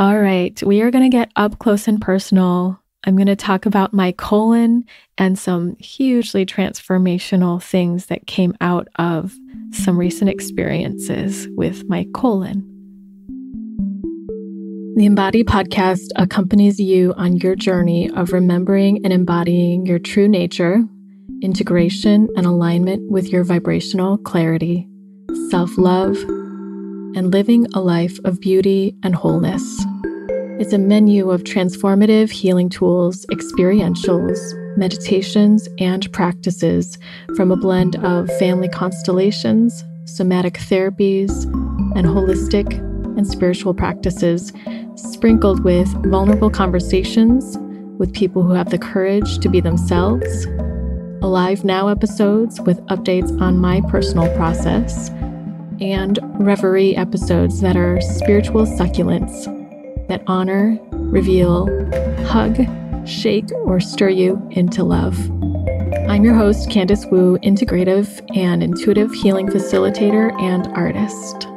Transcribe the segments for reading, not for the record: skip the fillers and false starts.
All right, we are going to get up close and personal. I'm going to talk about my colon and some hugely transformational things that came out of some recent experiences with my colon. The Embodied podcast accompanies you on your journey of remembering and embodying your true nature, integration and alignment with your vibrational clarity, self-love, and living a life of beauty and wholeness. It's a menu of transformative healing tools, experientials, meditations, and practices from a blend of family constellations, somatic therapies, and holistic and spiritual practices, sprinkled with vulnerable conversations with people who have the courage to be themselves, Alive Now episodes with updates on my personal process, and Reverie episodes that are spiritual succulents that honor, reveal, hug, shake, or stir you into love. I'm your host, Candice Wu, integrative and intuitive healing facilitator and artist.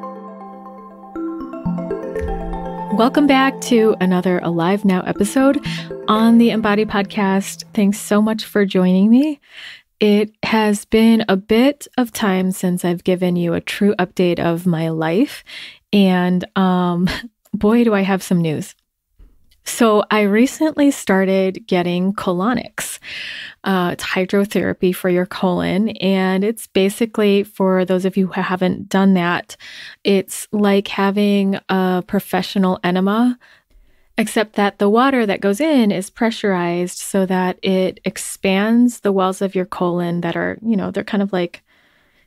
Welcome back to another Alive Now episode on the Embodied podcast. Thanks so much for joining me. It has been a bit of time since I've given you a true update of my life, and boy, do I have some news. So I recently started getting colonics. It's hydrotherapy for your colon, and it's basically, for those of you who haven't done that, it's like having a professional enema, except that the water that goes in is pressurized so that it expands the walls of your colon that are, they're kind of like,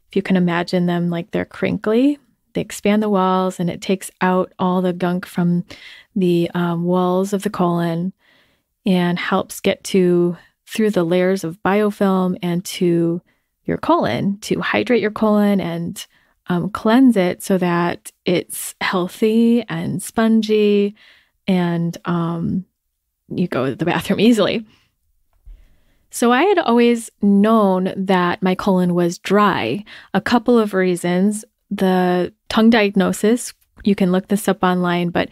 if you can imagine them, like they're crinkly. They expand the walls and it takes out all the gunk from the walls of the colon and helps get through the layers of biofilm and to your colon to hydrate your colon and cleanse it so that it's healthy and spongy and you go to the bathroom easily. So I had always known that my colon was dry. A couple of reasons. The tongue diagnosis, you can look this up online, but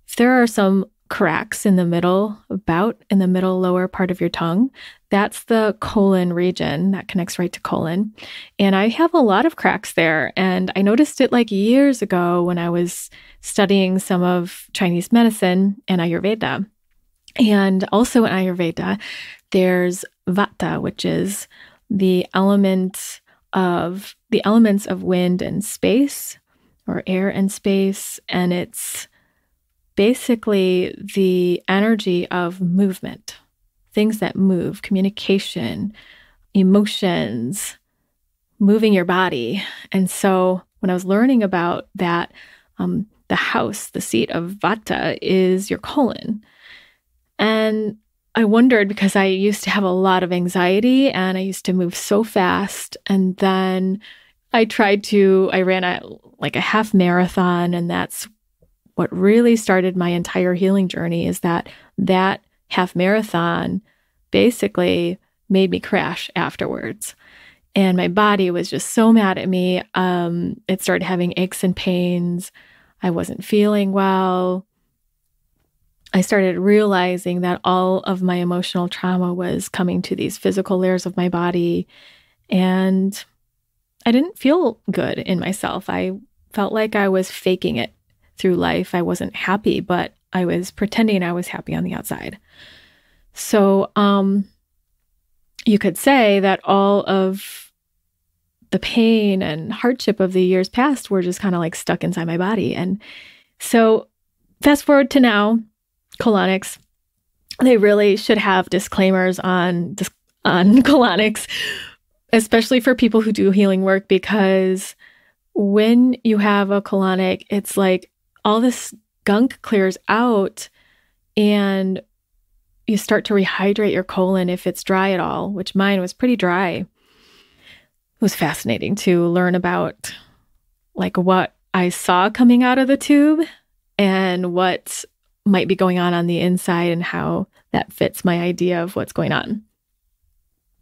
if there are some cracks in the middle lower part of your tongue, that's the colon region that connects right to colon. And I have a lot of cracks there. And I noticed it like years ago when I was studying some of Chinese medicine and Ayurveda. And also in Ayurveda, there's Vata, which is the elements of wind and space, or air and space, and it's basically the energy of movement, things that move, communication, emotions, moving your body. And so when I was learning about that, the seat of Vata is your colon. And I wondered, because I used to have a lot of anxiety and I used to move so fast. And then I ran a half marathon, and that's what really started my entire healing journey, is that half marathon basically made me crash afterwards. And my body was just so mad at me. It started having aches and pains. I wasn't feeling well. I started realizing that all of my emotional trauma was coming to these physical layers of my body, and I didn't feel good in myself. I felt like I was faking it through life. I wasn't happy, but I was pretending I was happy on the outside. So you could say that all of the pain and hardship of the years past were just kind of like stuck inside my body. And so fast forward to now, colonics, they really should have disclaimers on colonics, especially for people who do healing work, because when you have a colonic, it's like all this gunk clears out and you start to rehydrate your colon if it's dry at all, which mine was pretty dry. It was fascinating to learn about like what I saw coming out of the tube and what might be going on the inside and how that fits my idea of what's going on.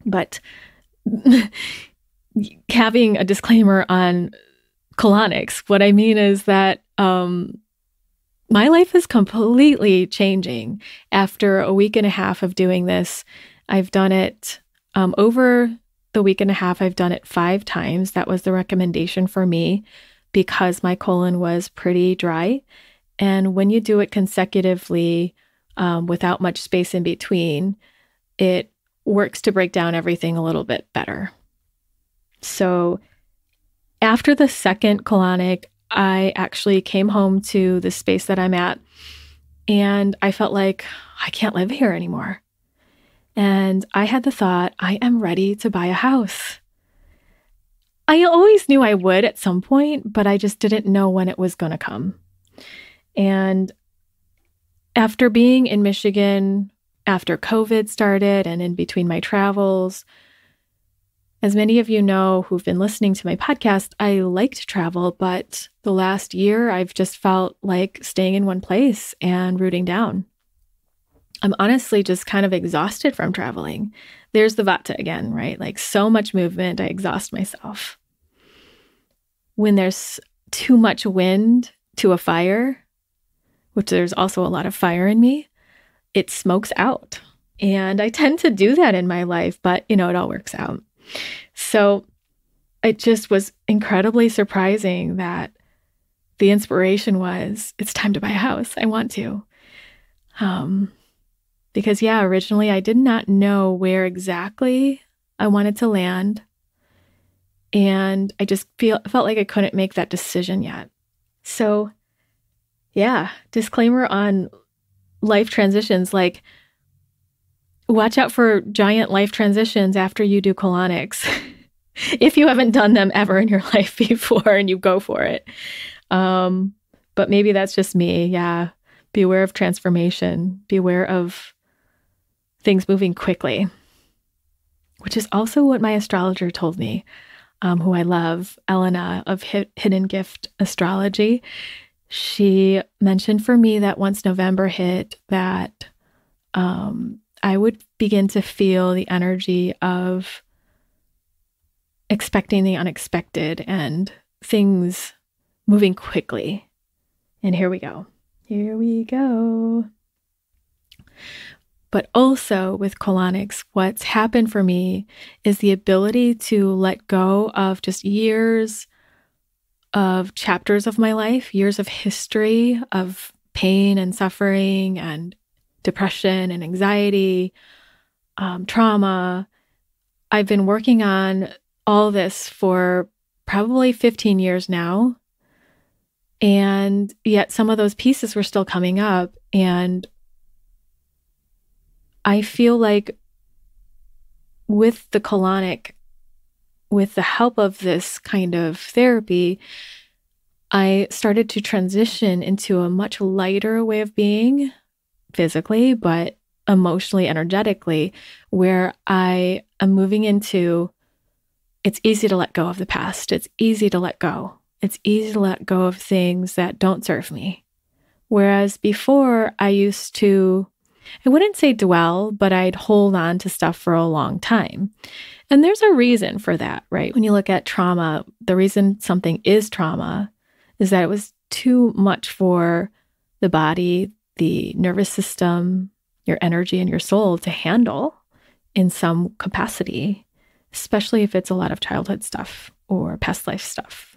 But having a disclaimer on colonics, what I mean is that my life is completely changing after a week and a half of doing this. I've done it over the week and a half. I've done it 5 times. That was the recommendation for me because my colon was pretty dry. And when you do it consecutively without much space in between, it works to break down everything a little bit better. So after the second colonic, I actually came home to the space that I'm at, and I felt like I can't live here anymore. And I had the thought, I am ready to buy a house. I always knew I would at some point, but I just didn't know when it was going to come. And after being in Michigan, after COVID started and in between my travels, as many of you know who've been listening to my podcast, I like to travel, but the last year I've just felt like staying in one place and rooting down. I'm honestly just kind of exhausted from traveling. There's the vata again, right? Like so much movement, I exhaust myself. When there's too much wind to a fire, which there's also a lot of fire in me, it smokes out. And I tend to do that in my life, but it all works out. So it just was incredibly surprising that the inspiration was, it's time to buy a house. I want to. Because originally I did not know where exactly I wanted to land. And I just felt like I couldn't make that decision yet. So disclaimer on life transitions, like watch out for giant life transitions after you do colonics. If you haven't done them ever in your life before and you go for it. But maybe that's just me. Yeah. Beware of transformation. Beware of things moving quickly, which is also what my astrologer told me, who I love, Elena of Hidden Gift Astrology. She mentioned for me that once November hit that I would begin to feel the energy of expecting the unexpected and things moving quickly. And here we go. Here we go. But also with colonics, what's happened for me is the ability to let go of just years of chapters of my life, years of history of pain and suffering and depression and anxiety, trauma. I've been working on all this for probably 15 years now. And yet some of those pieces were still coming up. And I feel like with the colonic, with the help of this kind of therapy, I started to transition into a much lighter way of being physically, but emotionally, energetically, where I am moving into, it's easy to let go of the past. It's easy to let go. It's easy to let go of things that don't serve me. Whereas before I used to, I wouldn't say dwell, but I'd hold on to stuff for a long time. And there's a reason for that, right? When you look at trauma, the reason something is trauma is that it was too much for the body, the nervous system, your energy, and your soul to handle in some capacity, especially if it's a lot of childhood stuff or past life stuff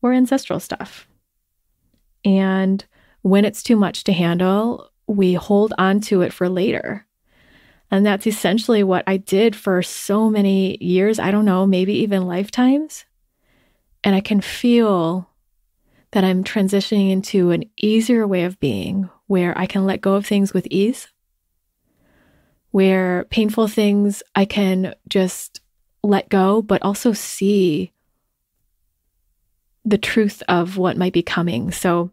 or ancestral stuff. And when it's too much to handle, we hold on to it for later. And that's essentially what I did for so many years. I don't know, maybe even lifetimes. And I can feel that I'm transitioning into an easier way of being where I can let go of things with ease, where painful things I can just let go, but also see the truth of what might be coming. So,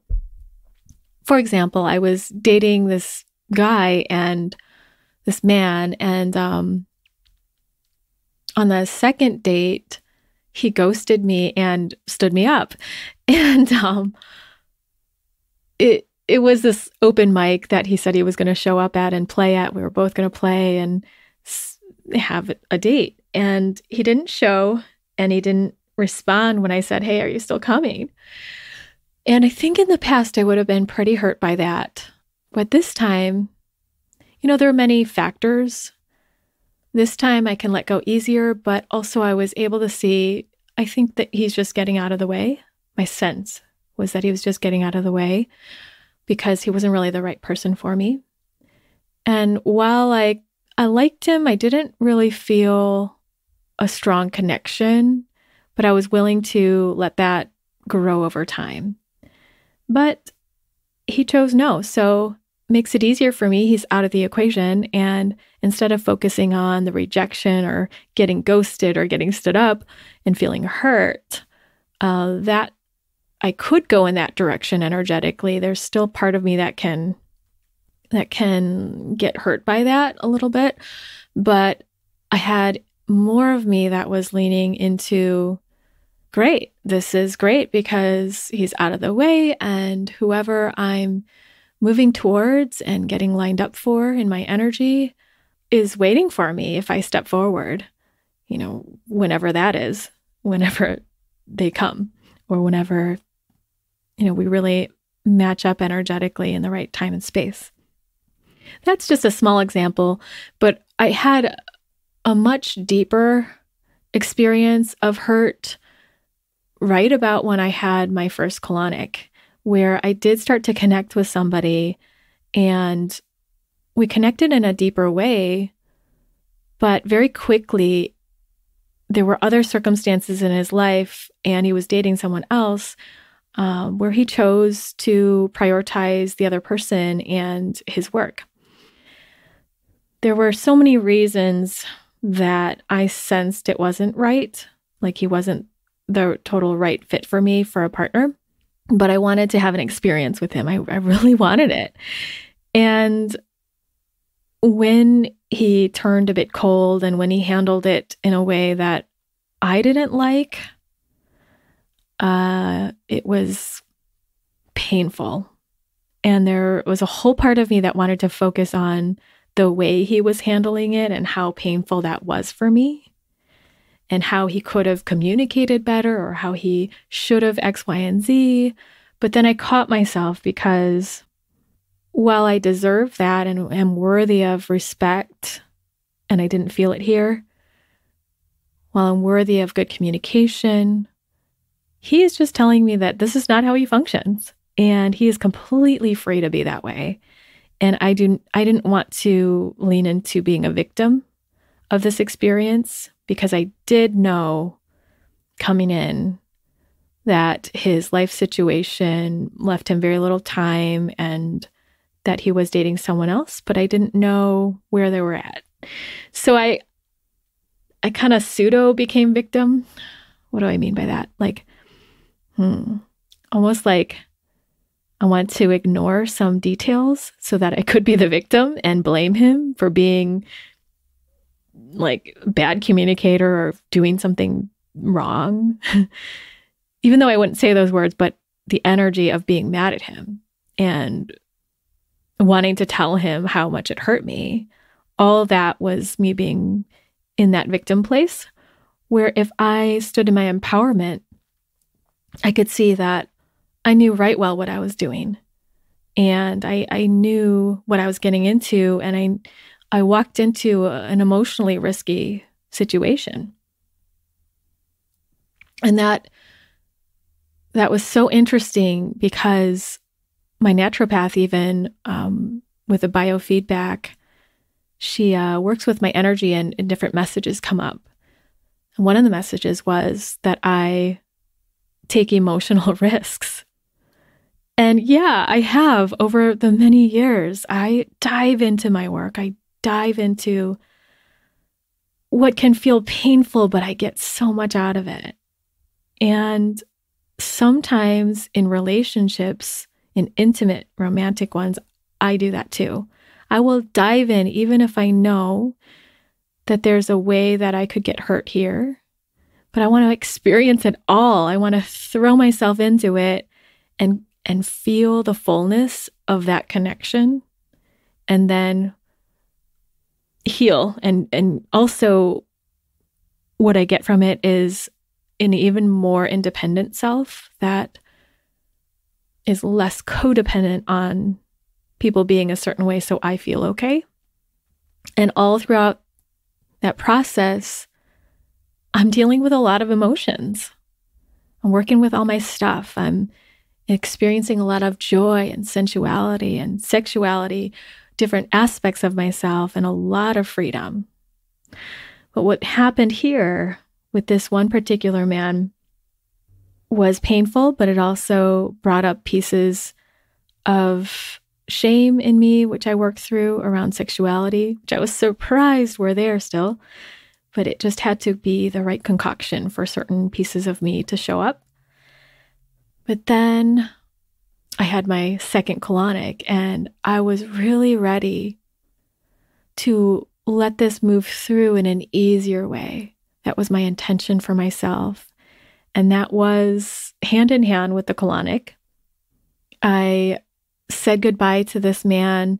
for example, I was dating this guy and this man, and on the second date, he ghosted me and stood me up. And it was this open mic that he said he was going to show up at and play at. We were both going to play and have a date. And he didn't show, and he didn't respond when I said, "Hey, are you still coming?" And I think in the past I would have been pretty hurt by that. But this time, there are many factors. This time I can let go easier, but also I was able to see, I think that he's just getting out of the way. My sense was that he was just getting out of the way because he wasn't really the right person for me. And while I liked him, I didn't really feel a strong connection, but I was willing to let that grow over time. But he chose no, so makes it easier for me. He's out of the equation, and instead of focusing on the rejection or getting ghosted or getting stood up and feeling hurt, that I could go in that direction energetically. There's still part of me that can get hurt by that a little bit, but I had more of me that was leaning into, great, this is great because he's out of the way, and whoever I'm moving towards and getting lined up for in my energy is waiting for me if I step forward, whenever that is, whenever they come, or whenever, we really match up energetically in the right time and space. That's just a small example, but I had a much deeper experience of hurt right about when I had my first colonic, where I did start to connect with somebody and we connected in a deeper way, but very quickly there were other circumstances in his life and he was dating someone else where he chose to prioritize the other person and his work. There were so many reasons that I sensed it wasn't right, like he wasn't the total right fit for me for a partner, but I wanted to have an experience with him. I really wanted it. And when he turned a bit cold and when he handled it in a way that I didn't like, it was painful. And there was a whole part of me that wanted to focus on the way he was handling it and how painful that was for me and how he could have communicated better or how he should have X, Y, and Z. But then I caught myself because while I deserve that and am worthy of respect, and I didn't feel it here, while I'm worthy of good communication, he is just telling me that this is not how he functions. And he is completely free to be that way. And I didn't want to lean into being a victim of this experience because I did know coming in that his life situation left him very little time and that he was dating someone else, but I didn't know where they were at. So I kind of pseudo became victim. What do I mean by that? Almost like I want to ignore some details so that I could be the victim and blame him for being like bad communicator or doing something wrong. Even though I wouldn't say those words, but the energy of being mad at him and wanting to tell him how much it hurt me, all that was me being in that victim place where if I stood in my empowerment, I could see that I knew right well what I was doing. And I knew what I was getting into. And I walked into an emotionally risky situation. And that was so interesting because my naturopath, even with the biofeedback, she works with my energy and different messages come up. And one of the messages was that I take emotional risks. And yeah, I have over the many years. I dive into my work. I dive into what can feel painful, but I get so much out of it. And sometimes in relationships, in intimate romantic ones, I do that too. I will dive in even if I know that there's a way that I could get hurt here, but I want to experience it all. I want to throw myself into it and feel the fullness of that connection and then heal. And also what I get from it is an even more independent self that is less codependent on people being a certain way so I feel okay. And all throughout that process, I'm dealing with a lot of emotions. I'm working with all my stuff. I'm experiencing a lot of joy and sensuality and sexuality, different aspects of myself, and a lot of freedom. But what happened here with this one particular man was painful, but it also brought up pieces of shame in me, which I worked through around sexuality, which I was surprised were there still, but it just had to be the right concoction for certain pieces of me to show up. But then I had my second colonic, and I was really ready to let this move through in an easier way. That was my intention for myself. And that was hand in hand with the colonic. I said goodbye to this man,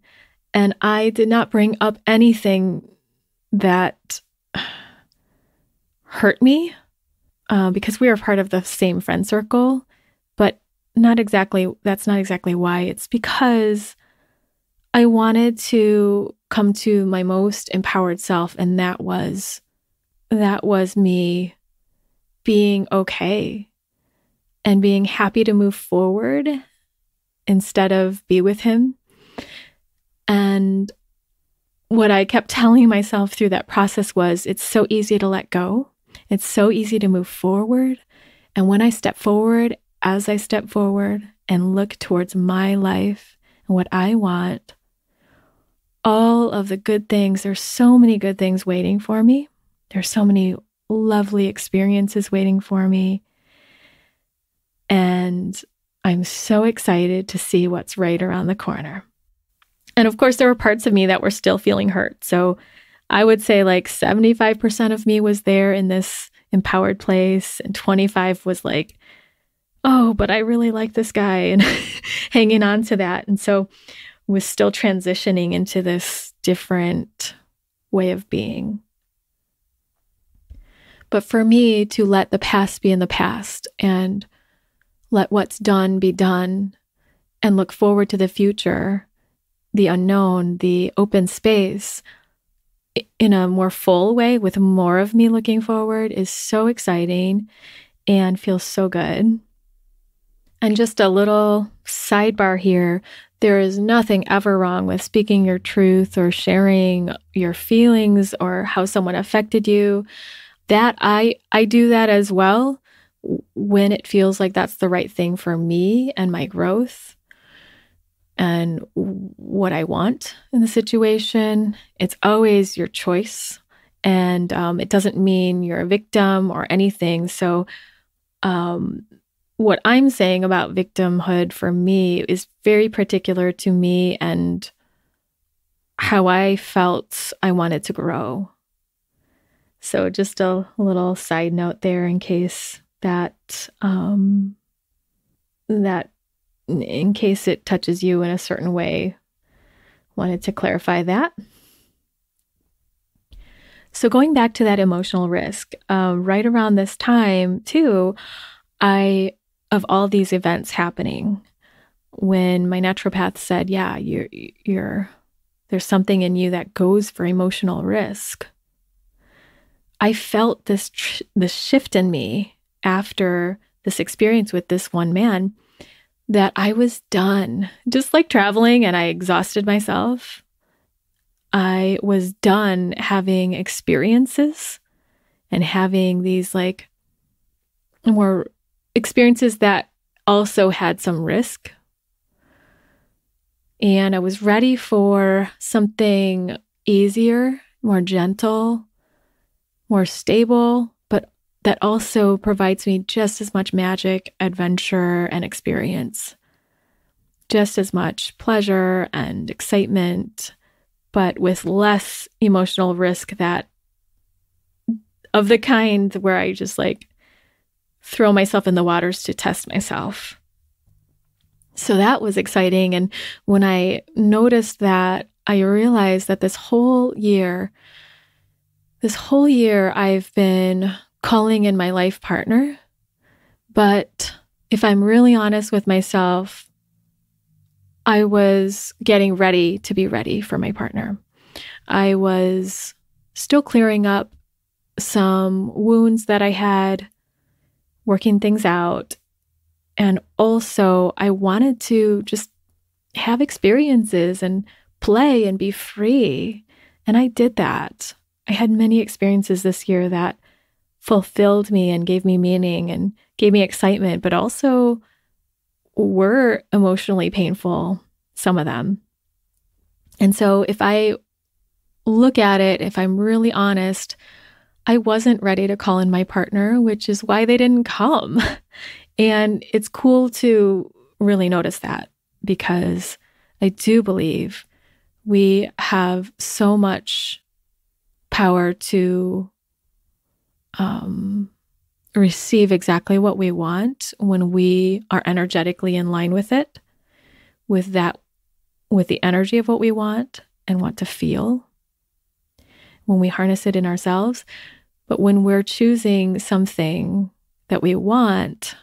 and I did not bring up anything that hurt me because we are part of the same friend circle, but that's not exactly why. It's because I wanted to come to my most empowered self, and that was me being okay and being happy to move forward instead of be with him. And what I kept telling myself through that process was, it's so easy to let go. It's so easy to move forward. And when I step forward, as I step forward and look towards my life and what I want, all of the good things, there's so many good things waiting for me. There's so many lovely experiences waiting for me. And I'm so excited to see what's right around the corner. And of course, there were parts of me that were still feeling hurt. So I would say like 75% of me was there in this empowered place, and 25 was like, oh, but I really like this guy, and hanging on to that. And so was still transitioning into this different way of being. But for me to let the past be in the past and let what's done be done and look forward to the future, the unknown, the open space in a more full way with more of me looking forward is so exciting and feels so good. And just a little sidebar here, there is nothing ever wrong with speaking your truth or sharing your feelings or how someone affected you. That I do that as well when it feels like that's the right thing for me and my growth and what I want in the situation. It's always your choice, and it doesn't mean you're a victim or anything. So what I'm saying about victimhood for me is very particular to me and how I felt I wanted to grow. So just a little side note there in case in case it touches you in a certain way, wanted to clarify that. So going back to that emotional risk, right around this time too, of all these events happening, when my naturopath said, yeah, there's something in you that goes for emotional risk, I felt this shift in me after this experience with this one man, that I was done. Just like traveling and I exhausted myself, I was done having experiences and having these like more experiences that also had some risk. And I was ready for something easier, more gentle, more stable, but that also provides me just as much magic, adventure, and experience. Just as much pleasure and excitement, but with less emotional risk of the kind where I just like throw myself in the waters to test myself. So that was exciting. And when I noticed that, I realized that this whole year I've been calling in my life partner. But if I'm really honest with myself, I was getting ready to be ready for my partner. I was still clearing up some wounds that I had, working things out. And also, I wanted to just have experiences and play and be free. And I did that. I had many experiences this year that fulfilled me and gave me meaning and gave me excitement, but also were emotionally painful, some of them. And so if I look at it, if I'm really honest, I wasn't ready to call in my partner, which is why they didn't come. And it's cool to really notice that, because I do believe we have so much power to receive exactly what we want when we are energetically in line with it, with the energy of what we want and want to feel, when we harness it in ourselves. But when we're choosing something that we want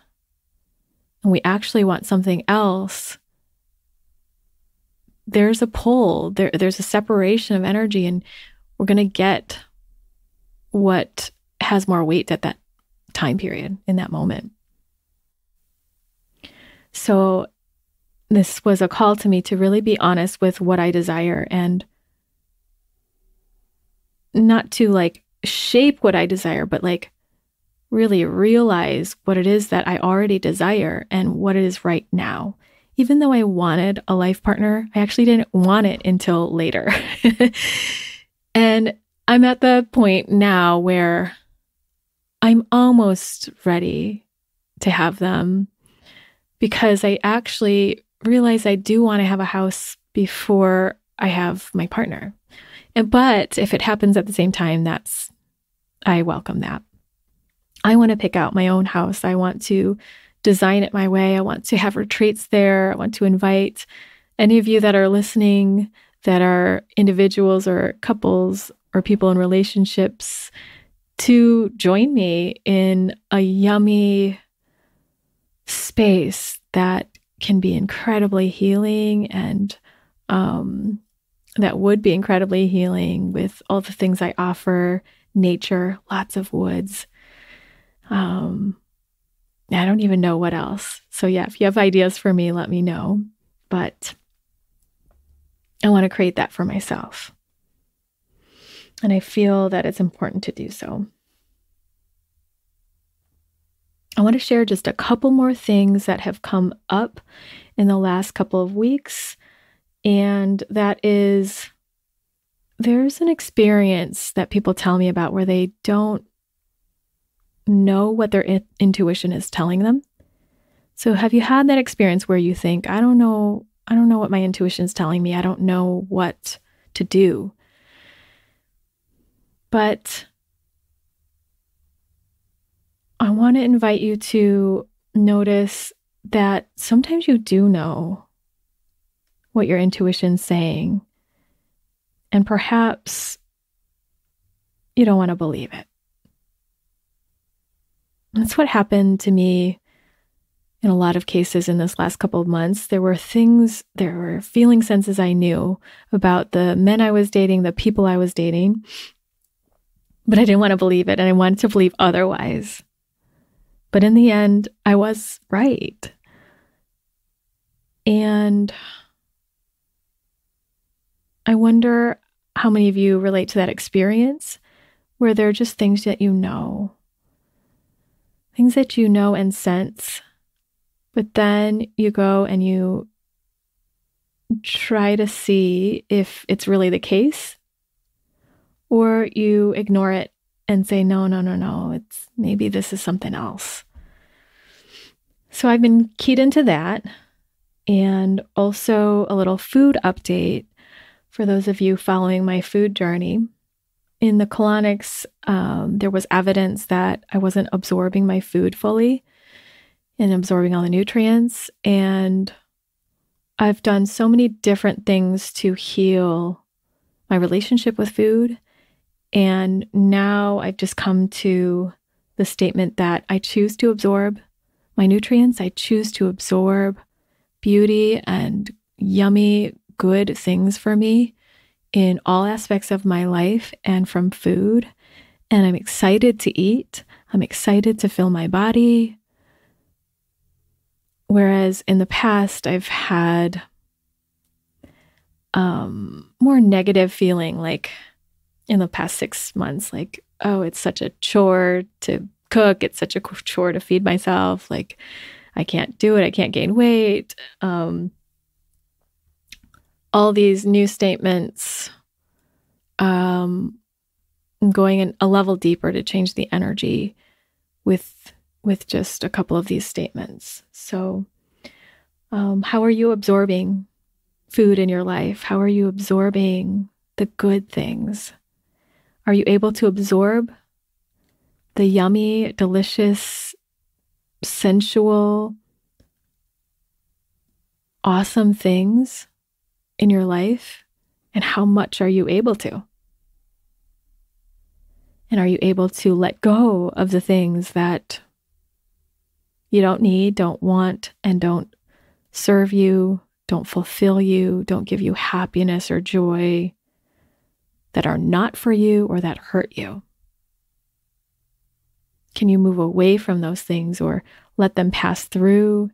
and we actually want something else, there's a pull, there's a separation of energy, and we're going to get what has more weight at that time period, in that moment. So this was a call to me to really be honest with what I desire, and not to shape what I desire, but really realize what it is that I already desire and what it is right now. Even though I wanted a life partner, I actually didn't want it until later. And I'm at the point now where I'm almost ready to have them, because I actually realize I do want to have a house before I have my partner. But if it happens at the same time, I welcome that. I want to pick out my own house. I want to design it my way. I want to have retreats there. I want to invite any of you that are listening that are individuals or couples or people in relationships to join me in a yummy space that can be incredibly healing, and that would be incredibly healing with all the things I offer: nature, lots of woods. I don't even know what else. So yeah, if you have ideas for me, let me know. But I want to create that for myself. And I feel that it's important to do so. I want to share just a couple more things that have come up in the last couple of weeks. And that is, there's an experience that people tell me about where they don't know what their intuition is telling them. So have you had that experience where you think, I don't know what my intuition is telling me. I don't know what to do. But I want to invite you to notice that sometimes you do know what your intuition's saying, and perhaps you don't want to believe it. That's what happened to me in a lot of cases in this last couple of months. There were feeling senses I knew about the men I was dating, the people I was dating, but I didn't want to believe it, and I wanted to believe otherwise. But in the end, I was right. And I wonder how many of you relate to that experience where there are just things that you know and sense, but then you go and you try to see if it's really the case, or you ignore it and say, no, maybe this is something else. So I've been keyed into that, and also a little food update for those of you following my food journey. In the colonics, there was evidence that I wasn't absorbing my food fully and absorbing all the nutrients. And I've done so many different things to heal my relationship with food. And now I've just come to the statement that I choose to absorb my nutrients. I choose to absorb beauty and yummy, good things for me in all aspects of my life and from food. And I'm excited to eat. I'm excited to fill my body. Whereas in the past, I've had more negative feeling, like in the past 6 months, like, oh, it's such a chore to cook. It's such a chore to feed myself. Like, I can't do it. I can't gain weight. All these new statements, I'm going in a level deeper to change the energy with just a couple of these statements. So, how are you absorbing food in your life? How are you absorbing the good things? Are you able to absorb the yummy, delicious, sensual, awesome things in your life? And how much are you able to? And are you able to let go of the things that you don't need, don't want, and don't serve you, don't fulfill you, don't give you happiness or joy, that are not for you or that hurt you? Can you move away from those things or let them pass through?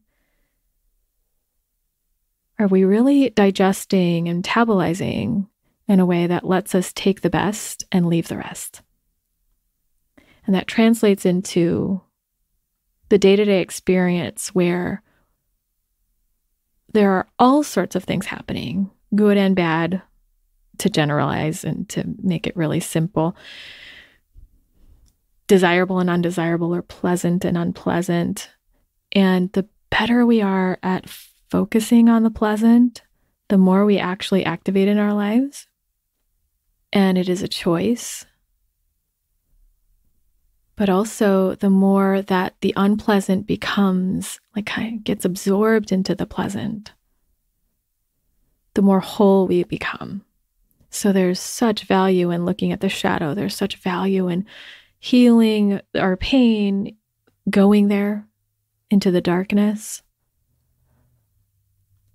Are we really digesting and metabolizing in a way that lets us take the best and leave the rest? And that translates into the day-to-day experience where there are all sorts of things happening, good and bad, to generalize and to make it really simple. Desirable and undesirable, or pleasant and unpleasant. And the better we are at focusing on the pleasant, the more we actually activate in our lives. And it is a choice. But also the more that the unpleasant becomes, like, kind of gets absorbed into the pleasant, the more whole we become. So there's such value in looking at the shadow. There's such value in healing our pain, going there into the darkness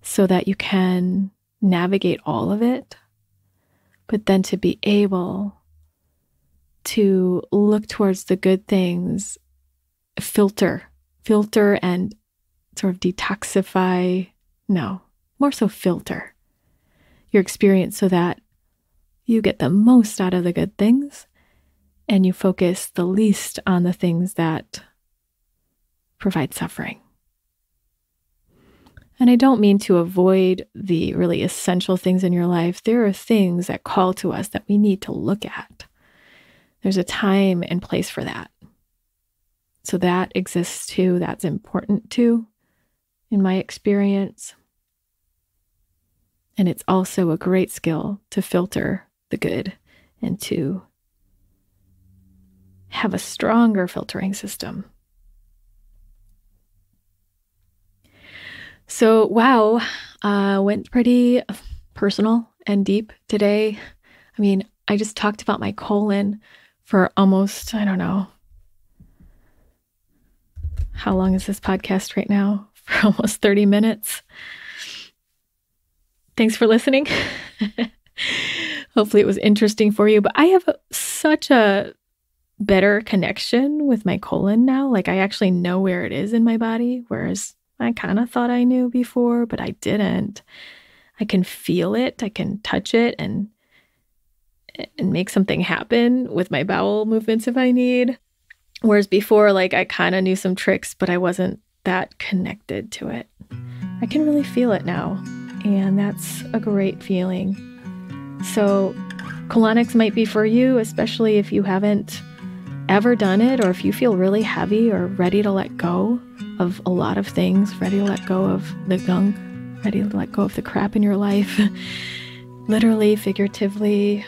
so that you can navigate all of it, but then to be able to look towards the good things, filter and sort of detoxify, no, more so filter your experience so that you get the most out of the good things and you focus the least on the things that provide suffering. And I don't mean to avoid the really essential things in your life. There are things that call to us that we need to look at. There's a time and place for that. So that exists too. That's important too, in my experience. And it's also a great skill to filter the good and to have a stronger filtering system. So, wow, went pretty personal and deep today. I mean, I just talked about my colon for almost, I don't know, how long is this podcast right now? For almost 30 minutes. Thanks for listening. Hopefully it was interesting for you, but I have such a better connection with my colon now. Like, I actually know where it is in my body, whereas I kind of thought I knew before, but I didn't. I can feel it. I can touch it and make something happen with my bowel movements if I need. Whereas before, like, I kind of knew some tricks, but I wasn't that connected to it. I can really feel it now, and that's a great feeling. So colonics might be for you, especially if you haven't ever done it, or if you feel really heavy or ready to let go of a lot of things, ready to let go of the gunk, ready to let go of the crap in your life, literally, figuratively.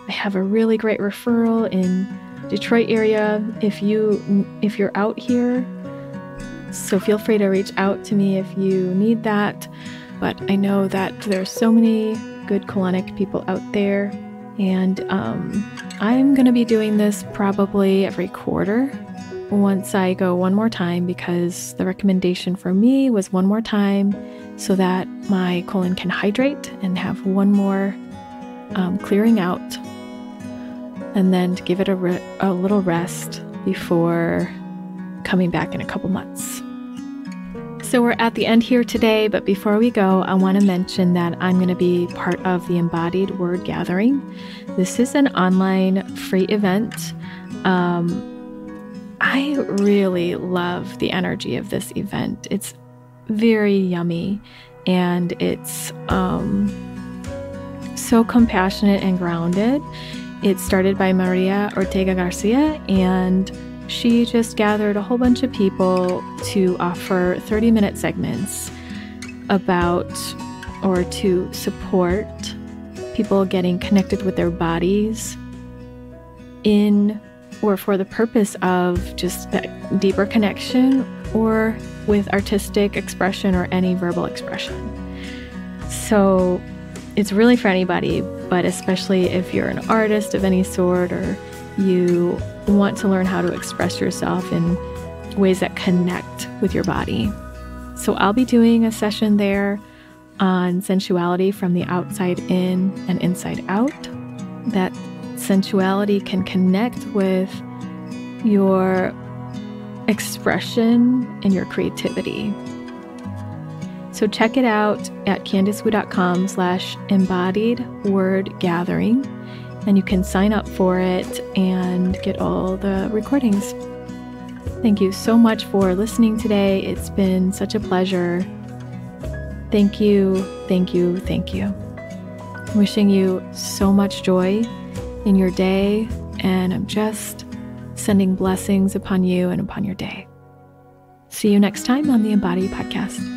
I have a really great referral in Detroit area if you're out here. So feel free to reach out to me if you need that. But I know that there's so many good colonic people out there. And I'm going to be doing this probably every quarter. once I go one more time, because the recommendation for me was one more time so that my colon can hydrate and have one more clearing out, and then to give it a little rest before coming back in a couple months. So we're at the end here today, but before we go, I want to mention that I'm going to be part of the Embodied Word Gathering. This is an online free event. I really love the energy of this event. It's very yummy, and it's so compassionate and grounded. It's started by Maria Ortega Garcia, and she just gathered a whole bunch of people to offer 30-minute segments about or to support people getting connected with their bodies in or for the purpose of just that deeper connection, or with artistic expression or any verbal expression. So it's really for anybody, but especially if you're an artist of any sort, or you want to learn how to express yourself in ways that connect with your body. So I'll be doing a session there on sensuality from the outside in and inside out. That sensuality can connect with your expression and your creativity. So check it out at candicewu.com/embodied word gathering, and you can sign up for it and get all the recordings. Thank you so much for listening today. It's been such a pleasure. Thank you, thank you, thank you. Wishing you so much joy in your day, and I'm just sending blessings upon you and upon your day. See you next time on the Embodied Podcast.